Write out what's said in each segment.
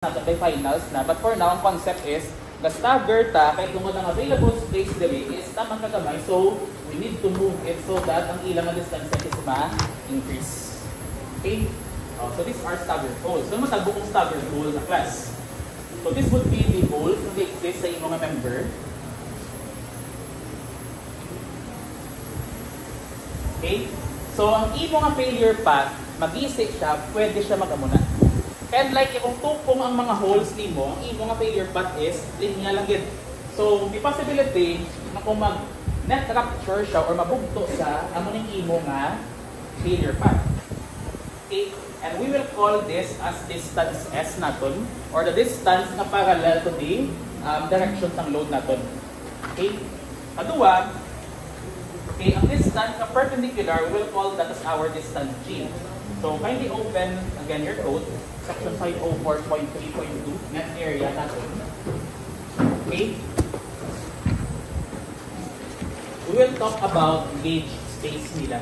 natin by finals na. But for now, ang concept is, the stagger ta, kahit tungkol ang available space dili is tamang kagamay. So, we need to move it so that ang ilang na distance is ma-increase. Okay? So, these are stagger holes. So, matagbo kong stagger hole na class. So, this would be the hole kung exist sa inyong member. Okay? So, ang imong failure path, mag-i-state siya, pwede siya mag-amuna. And like, kung tukong ang mga holes nimo, ang imong failure path is linya lang yun. So, may possibility na kung mag-net rupture siya or mabugto sa amo ning imo nga failure path. Okay? And we will call this as distance S naton or the distance na parallel to the direction ng load naton. Okay? Kaduwa, okay, ang distance na perpendicular, we will call that as our distance G. So, kindly open again your code. Section 504.3.2, net area natin. Okay? We will talk about gauge space nila.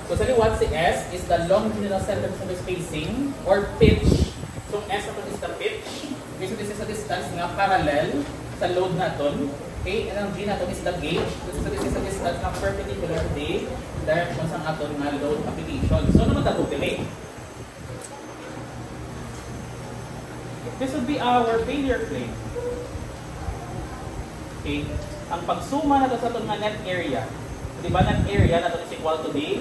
So, sa liwat si S is the longitudinal center of spacing or pitch. So, S natin is the pitch. Okay, so this is a distance nga parallel sa load natin. Okay, and ang G natin is the gauge. This is a distance nga perpendicular to the direction sa aton nga load application. So, naman ito delay. This would be our failure plane. Okay, ang pagsuma nato sa aton nga net area. Di ba net area nato is equal to the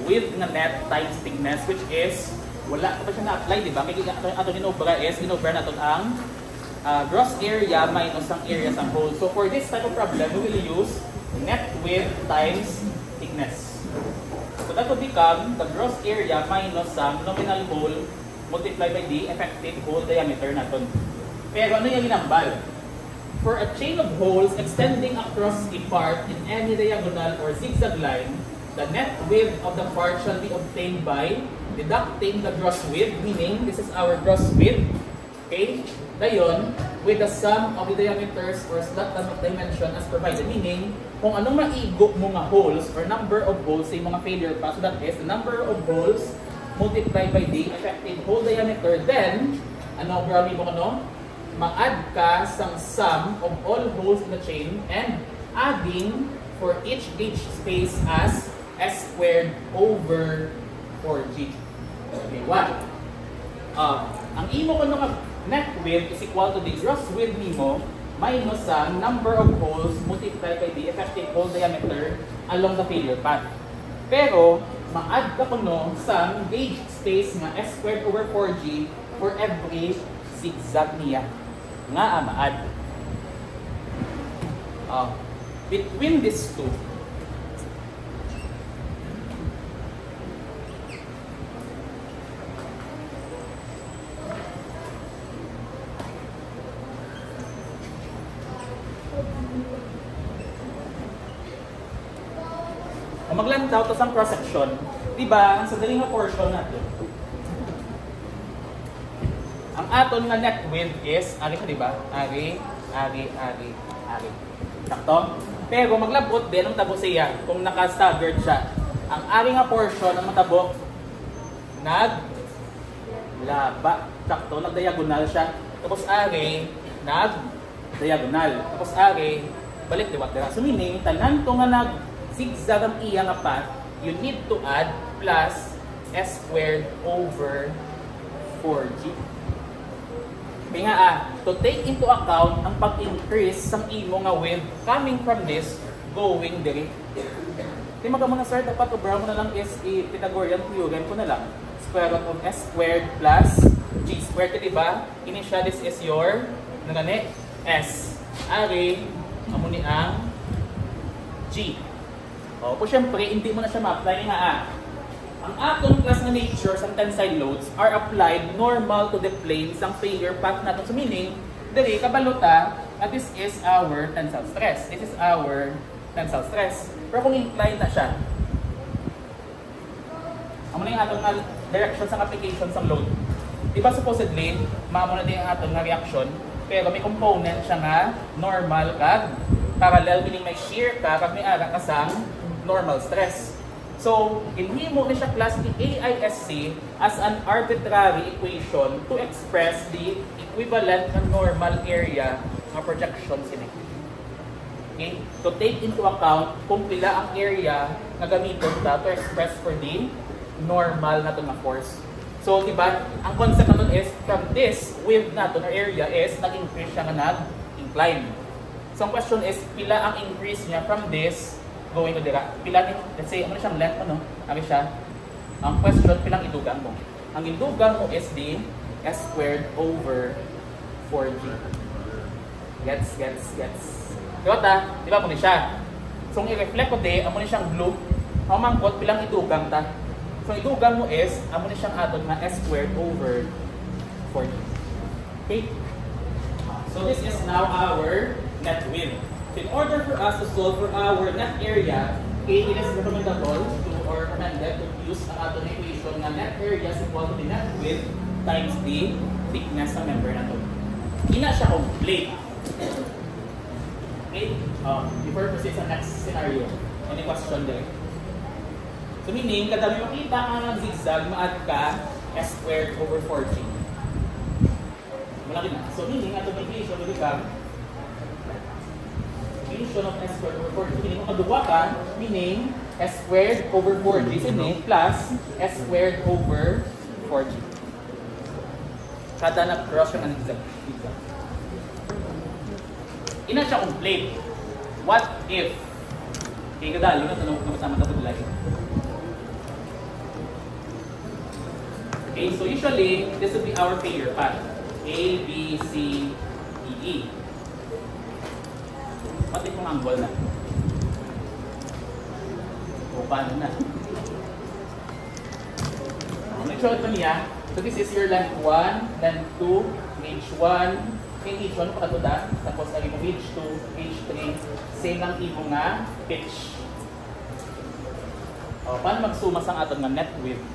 width nga net times thickness, which is wala pa siya na-apply, di ba? May aton inobra is inobra naton ang gross area minus ang area sa hole. So for this type of problem, we will use net width times thickness. So that will become the gross area minus some nominal hole multiplied by the effective hole diameter natin. Pero ano yung ginambal? For a chain of holes extending across a part in any diagonal or zigzag line, the net width of the part shall be obtained by deducting the gross width, meaning this is our gross width. Okay? Dayon, with the sum of the diameters or slot dimension as provided, meaning kung anong maigo mo nga holes or number of holes sa mga failure path, so that is the number of holes multiplied by the effective hole diameter, then ano grabe mo ano? Ma-add ka sa sum of all holes in the chain and adding for each gauge space as S squared over 4G. Okay, what? Ang imo ko nga net width is equal to the gross width nimo minus ang number of holes multiplied by the effective hole diameter along the failure path. Pero, ma-add ka kuno sa gauge space nga S squared over 4G for every zigzag niya nga ma-add. Between these two, maglantaw to sa cross-section, di ba? Ang sadaling nga portion natin. Ang aton nga net width is, ari ka, di ba? Ari. Sakto? Pero maglabot din ang tabo siya kung naka-staggered siya. Ang ari nga portion ng matabo, naglaba. Sakto, nagdiagonal siya. Tapos ari, nagdiagonal. Tapos ari, balik, di ba? So meaning, tanan to nga zigzag ang iya nga path, you need to add plus S squared over 4G. Kaya nga to take into account ang pag-increase ng imo nga width coming from this going dire. Kaya magamo na sir, dapat obra mo na lang is Pythagorean theorem ko na lang. Square root of S squared plus G squared, diba? Ini siya, this is your nagani S. Ari, amo ni ang G. O syempre, hindi mo na siya ma-apply nga ang atong class na nature sa tensile loads are applied normal to the planes ng failure path natin. So meaning, dali, kabalota, this is our tensile stress. This is our tensile stress. Pero kung inclined na siya, ang muna yung atong direction sa application sa load. Diba supposedly, mamo na din ang atong reaction, pero may component siya nga normal kag parallel, meaning may shear ka kag may ara kasang normal stress. So, inhimo ni siya class ni AISC as an arbitrary equation to express the equivalent ng normal area ng projection sini. Okay? To take into account kung pila ang area na gamiton ta to express for the normal na ito na force. So, diba, ang concept natin is from this width na ito na area is nag-increase siya nga nag-incline. So, ang question is, pila ang increase niya from this going to dira? Pila ni, let's say, ano siyang length, ano? Ano siya? Ang question, pilang idugang mo? Ang idugang mo is the S squared over 4G. Gets. Diba ta? Diba mo ni siya? So, ang i-reflect ko di, amo ni siyang blue. Ang mangkot, pilang idugang ta? So, ang idugang mo is, amo ni siyang aton na S squared over 4G. Okay? So, this is now our net width. So in order for us to solve for our net area, okay, it is recommendable to or recommended to use ang ating equation na net area is equal to the net width times the thickness ng member na ito. Ina siya complete. Okay? Before proceed sa next scenario, any question there? So meaning, kada may makita ka ng zigzag, ma-add ka S squared over 4G. Malaki na. So meaning, ato may equation will become equation of S squared over 4G. Meaning, kung kaduwa ka, meaning S squared over 4G sini plus S squared over 4G. Kada nag-cross yung zigzag. Ina siya complete. What if? Okay, kadali na tanong kung kasama ito lagi. Okay, so usually, this would be our failure path. A, B, C, D, E. Pati kung angle na. O paano na? Make sure ito niya. So this is your length 1, length 2, H1, H1 pa ito da. Tapos ang imo H2, H3, same lang imo nga pitch. O, paano magsuma sa aton nga net width?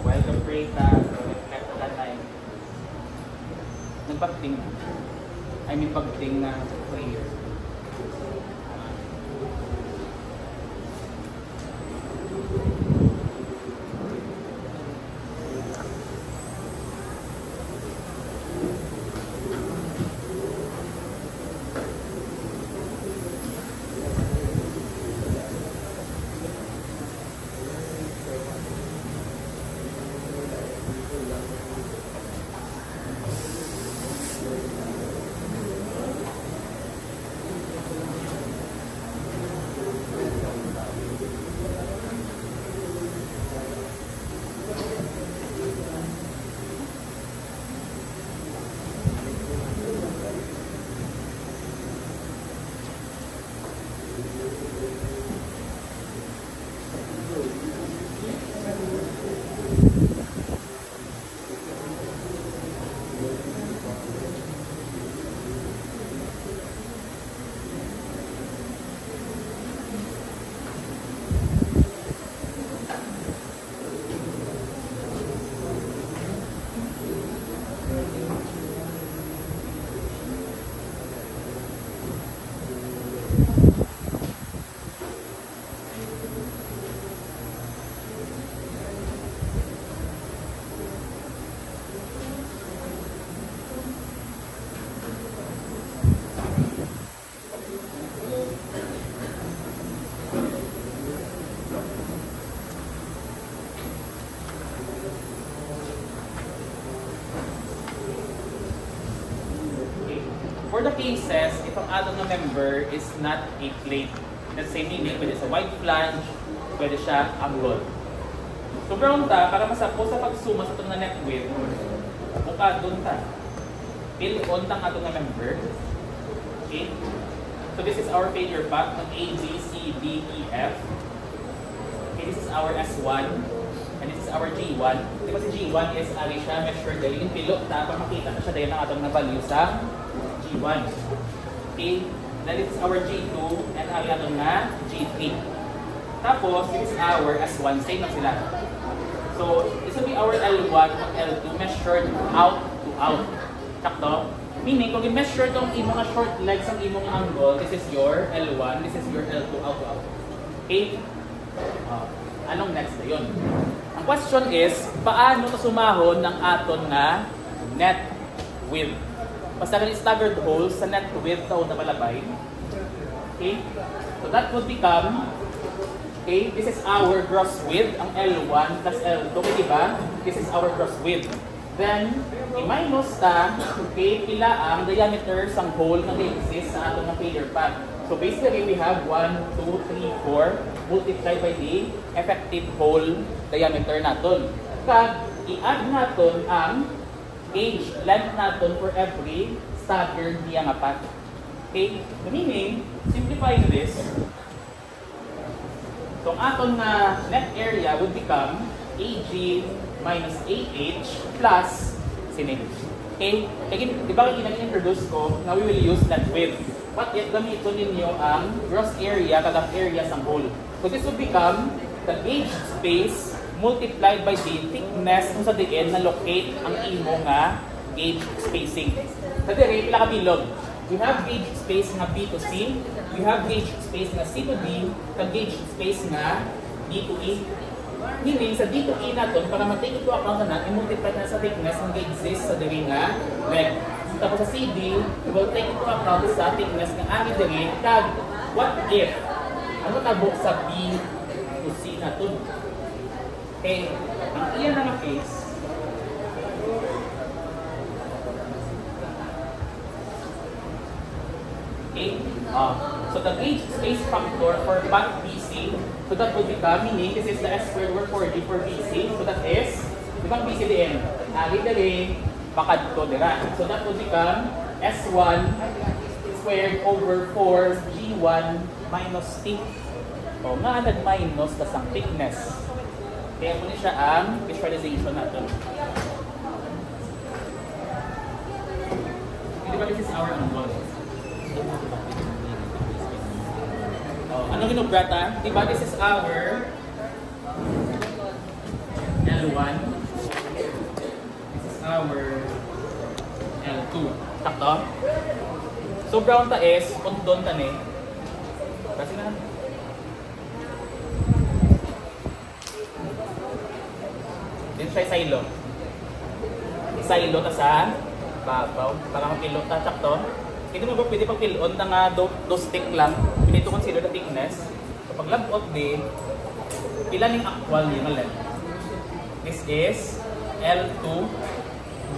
While the break na reflect that time. Nagpagting na. I mean, pagdating na prayer. For the cases, if ang ato na member is not a plate, let's say meaning, pwede sa wide flange, pwede siya angle. So brown ta, para masapo sa pagsuma sa itong na net width, buka doon ta. Fill on tang ato na member. Okay? So this is our failure path ng A, B, C, D, E, F. Okay, this is our S1. And this is our G1. Di ba si G1 is ali siya measured dahil yung pilot ta, para makita na siya dahil ang atong na value sa G1. Okay? Then this is our G2 and ang ato nga G3. Tapos, this is our S1. Same lang sila. So, this will be our L1 and L2 measured out to out. Sakto? Meaning, kung i-measure itong imong short legs ang imong angle, this is your L1, this is your L2 out to out. Okay? Anong next na yun? Ang question is, paano ito sumahon ng aton nga net width? Basta ka staggered holes sa net width na una malabay. Okay? So that would become, okay, this is our gross width, ang L1 plus L2, diba? This is our gross width. Then, i-minus ta, okay, pila ang diameter sang hole na exist sa atong failure path. So basically, we have 1, 2, 3, 4 multiplied by the effective hole diameter naton. Kag, i-add naton ang gauge length naton for every staggered niya nga path. Okay? Meaning, simplifying this, so ang aton na net area would become AG minus AH plus sinig. Okay? Again, di ba introduce ko na we will use net width. What if gamitin ninyo ang gross area kadang area sang hole. So this would become the gauge space multiplied by the thickness kung sa diin na locate ang imo nga gauge spacing. Sa dire, pila ka bilog. We have gauge space nga B to C, we have gauge space nga C to D, kag gauge space nga D to E. Meaning, sa D to E natin, para ma-take into account na i-multiply na sa thickness ng exist sa diri nga length. Tapos sa CD, we will take into account sa thickness ng ari diri, kag what if, ano tabok sa B to C natin? Okay, ang iyan na case, okay, so the gauge space factor for path BC, so that will become, meaning this is the S squared over 4D for BC, so that is, di ba BC din? Ari dali, bakad to dira. So that will become S1 squared over 4 G1 minus T. O nga nag-minus tas ang thickness. Kaya muna siya ang visualization natin. Di ba this is our angle? Ano ginubrata? Di ba this is our L1? This is our L2. Takto? So brown ta is, pundon ta ni. Kasi na. Din siya silo. Silo ta sa babaw. Para mapilot ta, takto? Hindi mo ba pwede pag pilon na nga do stick lang. Pwede ito consider the thickness. So pag labot din, pila ning actual yung length. This is L2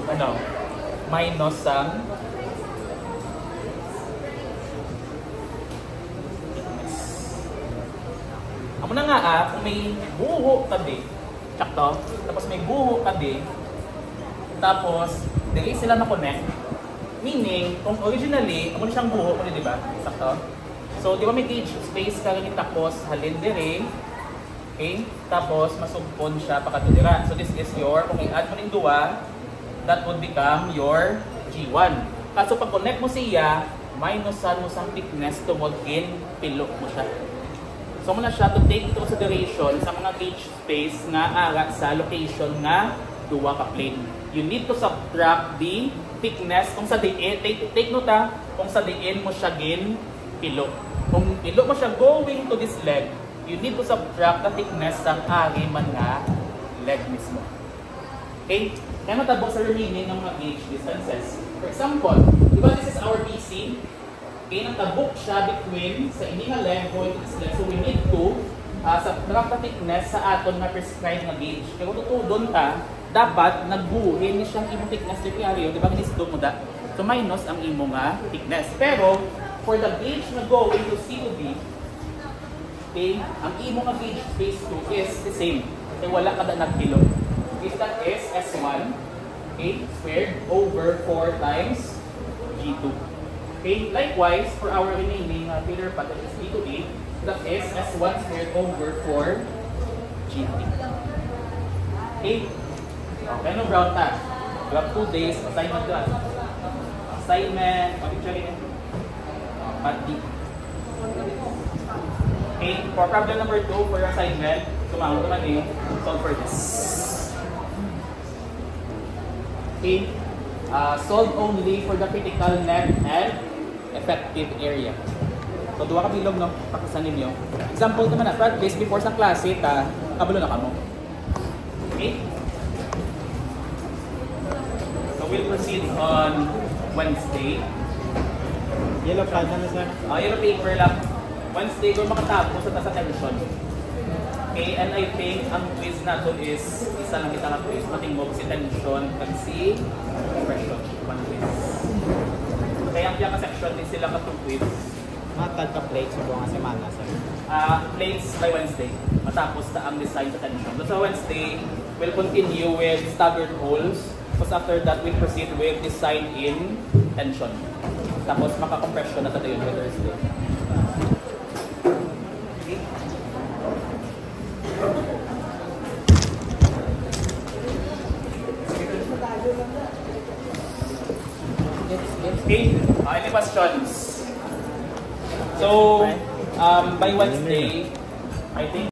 ano, minus ang thickness. Amo na nga kung may buho ka di, sakto, tapos may buho ka di, tapos dili sila na-connect. Meaning, kung originally, amo na siyang buho mo di ba? Sakto. So, di ba may gauge space ka rin tapos halin dire. Okay? Tapos masugpon siya pakadira. So this is your, kung i-add mo ning duwa, that would become your G1. Kaso pag connect mo siya, minusan mo sa thickness to in pilok mo siya. So muna siya to take into consideration sa mga gauge space nga ara sa location nga duwa ka plane. You need to subtract the thickness kung sa diin, take note kung sa diin mo siya gin pilok. Kung pilok mo siya going to this leg, you need to subtract the thickness ng ari man nga leg mismo. Okay? Kaya matabok sa remaining ng mga gauge distances. For example, di ba this is our BC? Okay, natabok siya between sa ini nga leg going to this leg. So we need to subtract the thickness sa aton na prescribed na gauge. Kaya kung tutudon ta, dapat nagbuhin ni siyang imong thickness ni Piario, di ba ginisdo mo da? So minus ang imo nga thickness. Pero for the gauge na going to C to D, okay, ang imo nga gauge space 2 is the same. Kaya wala ka na nagkilo. If that is S1, okay, squared over 4 times G2. Okay, likewise for our remaining pillar path, that is B to A, that is S1 squared over 4 G3. Okay. Okay, no brown ta. You have 2 days, assignment ka. Assignment, pag-check pati. Okay, for problem number 2, for your assignment, sumahod naman eh, solve for this. Okay, solve only for the critical net and effective area. So, duwa ka bilog, no? Pakisan ninyo. Example naman na, practice before sa klase, kabalo na ka mo. Okay? So, we'll proceed on Wednesday. Yellow pad na sir? Yellow paper lang. Wednesday, kung makatapos sa tension. Okay, and I think ang quiz natin is isa lang kita na quiz. Matingog si tension at si compression. One quiz. Kaya ang piyang section din sila katong quiz. Matag ka plates sa buong semana sir? Plates by Wednesday. Matapos na ang design sa tension. So sa Wednesday, we'll continue with staggered holes. Tapos after that, we'll proceed with design in tension. Tapos maka-compression na tayo yun by Thursday. Okay, any questions? So, by Wednesday, I think